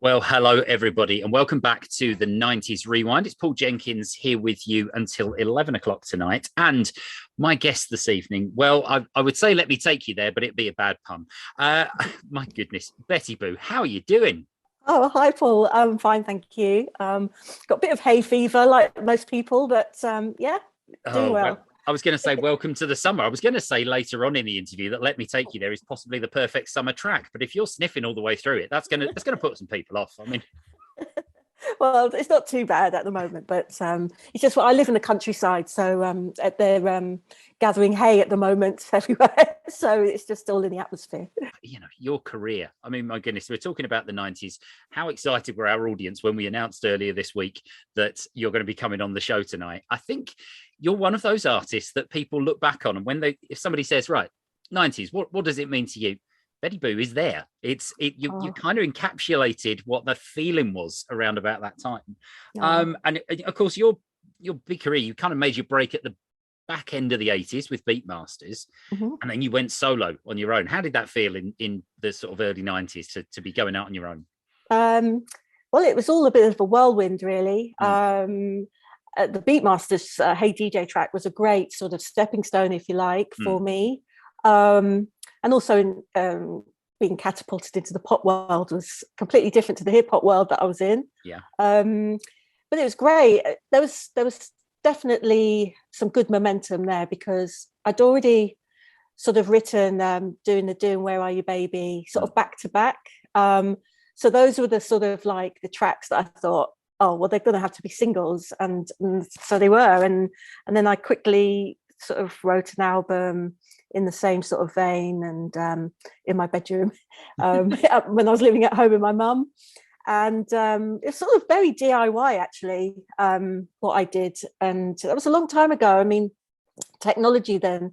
Well, hello, everybody, and welcome back to the 90s Rewind. It's Paul Jenkins here with you until 11 o'clock tonight. And my guest this evening, well, I would say let me take you there, but it'd be a bad pun. Uh, my goodness, Betty Boo, how are you doing? Oh, hi, Paul. I'm fine, thank you. Got a bit of hay fever, like most people, but yeah, doing Oh, well, well. I was going to say welcome to the summer. I was going to say later on in the interview that Let Me Take You There is possibly the perfect summer track. But if you're sniffing all the way through it, that's gonna put some people off. I mean, Well, it's not too bad at the moment, but it's just I live in the countryside, so they're gathering hay at the moment everywhere, so it's just all in the atmosphere. your career. I mean, my goodness, we're talking about the 90s. How excited were our audience when we announced earlier this week that you're going to be coming on the show tonight? I think you're one of those artists that people look back on, and if somebody says, right, 90s, what does it mean to you? Betty Boo is there. You Oh, kind of encapsulated what the feeling was around about that time. no. And of course, your big career, you kind of made your break at the back end of the 80s with Beatmasters, Mhm. and then you went solo on your own. How did that feel in the sort of early 90s to be going out on your own? Um, well, it was all a bit of a whirlwind, really. Mm, The Beatmasters Hey DJ track was a great sort of stepping stone, if you like, mm, for me. Um, and also being catapulted into the pop world was completely different to the hip hop world that I was in. yeah. Um, but it was great. There was definitely some good momentum there because I'd already sort of written doing Where Are You Baby sort Mm. of back to back. So those were the sort of like the tracks that I thought, oh well, they're going to have to be singles, and so they were, and then I quickly sort of wrote an album in the same sort of vein, and in my bedroom when I was living at home with my mum. And it's sort of very DIY actually, what I did, and that was a long time ago. I mean, technology then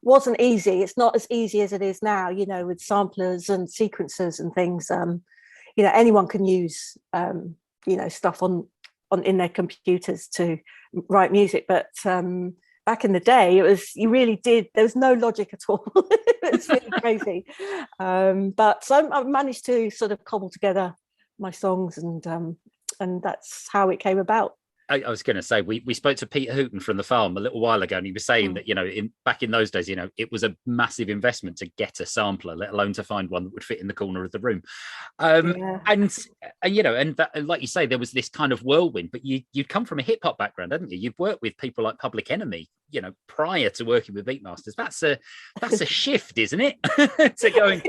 wasn't easy. It's not as easy as it is now, with samplers and sequencers and things. Anyone can use stuff on in their computers to write music, but back in the day it was, you really did, there was no logic at all. It's really crazy. But so I managed to sort of cobble together my songs, and that's how it came about. I was going to say we spoke to Peter Hooton from the farm a little while ago, and he was saying Mm. that back in those days, it was a massive investment to get a sampler, let alone to find one that would fit in the corner of the room. Um, Yeah. and that, like you say, there was this kind of whirlwind. But you'd come from a hip hop background, hadn't you? You've worked with people like Public Enemy, prior to working with Beatmasters. That's a shift, isn't it? To going,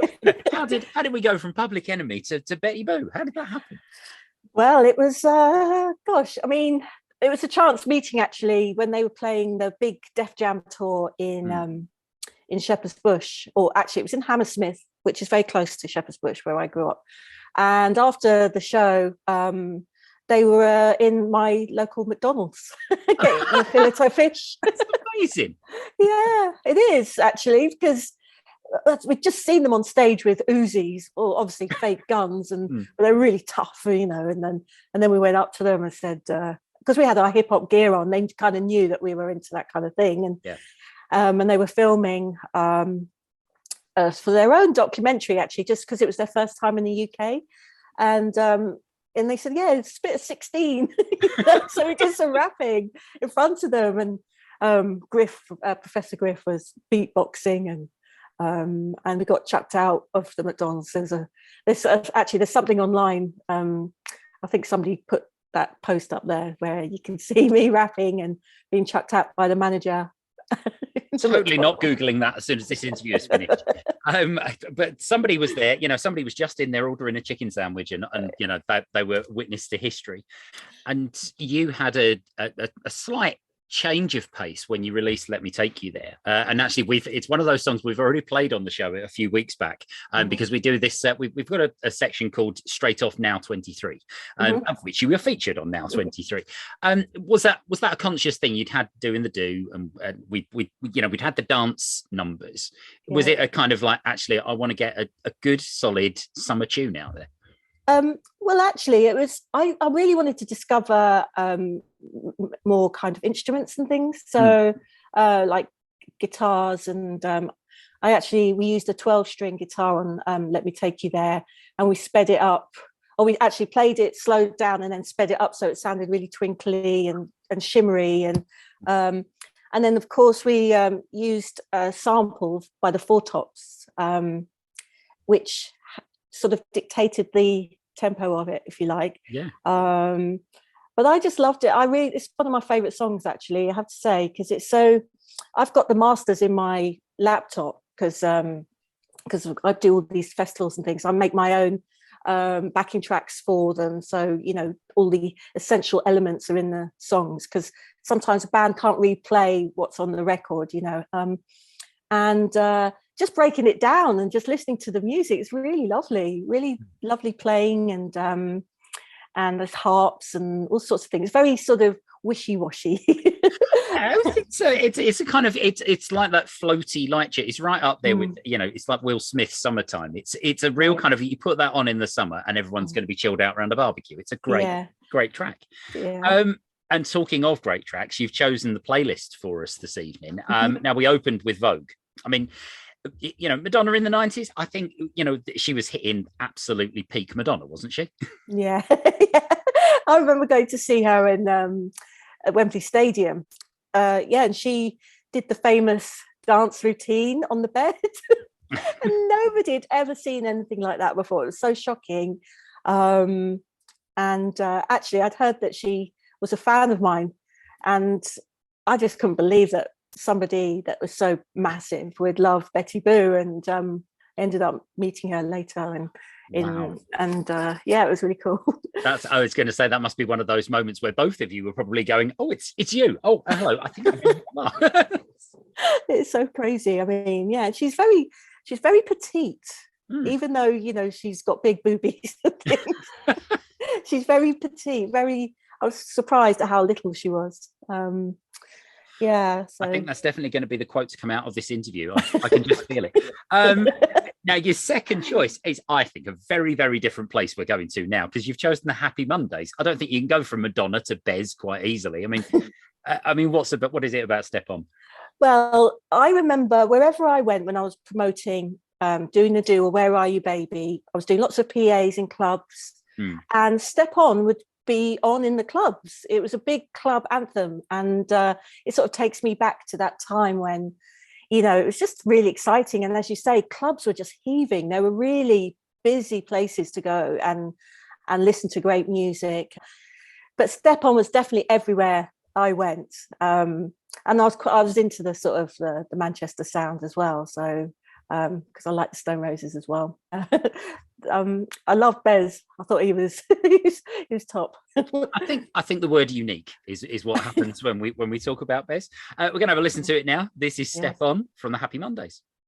how did we go from Public Enemy to Betty Boo? How did that happen? Well, it was, gosh, I mean, it was a chance meeting actually when they were playing the big Def Jam tour Mm, in Shepherd's Bush, or actually it was in Hammersmith, which is very close to Shepherd's Bush where I grew up. And after the show, they were in my local McDonald's getting a fillet of fish. that's amazing. Yeah, it is actually, because we'd just seen them on stage with Uzis, or obviously fake guns, and Mm, but they're really tough, and then we went up to them and said, because we had our hip hop gear on, they kind of knew that we were into that kind of thing, yeah. and they were filming for their own documentary actually, just because it was their first time in the UK, and and they said, yeah, it's a bit of 16. So we did some rapping in front of them, and Professor Griff was beatboxing, and we got chucked out of the McDonald's. There's something online. I think somebody put that post up there where you can see me rapping and being chucked out by the manager. Totally not Googling that as soon as this interview is finished. But somebody was there, somebody was just in there ordering a chicken sandwich, and they were witness to history. And you had a slight change of pace when you released Let Me Take You There. And actually, it's one of those songs we've already played on the show a few weeks back, Mm-hmm. because we do this, we've got a section called Straight Off Now 23, Mm-hmm. of which you were featured on Now 23. Was that a conscious thing you'd had doing the do, and we'd had the dance numbers? Was Yeah. it a kind of like, actually, I want to get a good, solid summer tune out there? Well, actually, it was. I really wanted to discover more kind of instruments and things. Mm, So, like guitars, and we used a 12-string guitar on "Let Me Take You There," and we sped it up or we actually played it slowed down and then sped it up so it sounded really twinkly and shimmery. And then, of course, we used a sample by the Four Tops, which sort of dictated the tempo of it, if you like. Yeah. But I just loved it. It's one of my favorite songs, actually, I have to say, because it's so. I've got the masters in my laptop because I do all these festivals and things. I make my own backing tracks for them, so all the essential elements are in the songs, because sometimes a band can't replay what's on the record, and just breaking it down and just listening to the music is really lovely playing, and there's harps and all sorts of things. Very sort of wishy-washy. So it's a kind of it's like that floaty light shit. It's right up there with it's like Will Smith's Summertime. It's a real kind of, you put that on in the summer and everyone's going to be chilled out around a barbecue. It's a great track. Yeah. And talking of great tracks, you've chosen the playlist for us this evening. Now, we opened with Vogue. I mean, Madonna in the 90s, I think she was hitting absolutely peak Madonna, wasn't she? Yeah. I remember going to see her in at Wembley Stadium. And she did the famous dance routine on the bed. And nobody had ever seen anything like that before. It was so shocking. And actually, I'd heard that she was a fan of mine, and I just couldn't believe that somebody that was so massive would love Betty Boo, and ended up meeting her later, and Wow. It was really cool. I was going to say, that must be one of those moments where both of you were probably going, "Oh, it's you. Oh, hello. I think It's so crazy. I mean, yeah, she's very petite, even though she's got big boobies and things. She's very petite. I was surprised at how little she was. So I think that's definitely going to be the quote to come out of this interview. I can just feel it. Now, your second choice is, I think, a very, very different place we're going to now, because you've chosen the Happy Mondays. I don't think you can go from Madonna to Bez quite easily. I mean, what is it about Step On? Well, I remember wherever I went when I was promoting Doing the Do or Where Are You Baby, I was doing lots of PAs in clubs, and Step On would be on in the clubs. It was a big club anthem, and it sort of takes me back to that time when it was just really exciting. And as you say, clubs were just heaving. They were really busy places to go and listen to great music. But Step On was definitely everywhere I went. And I was into the sort of the Manchester sound as well. So because I like the Stone Roses as well. I love Bez. I thought he was he was top. I think the word unique is what happens when we talk about Bez. We're going to have a listen to it now. This is Step On from the Happy Mondays.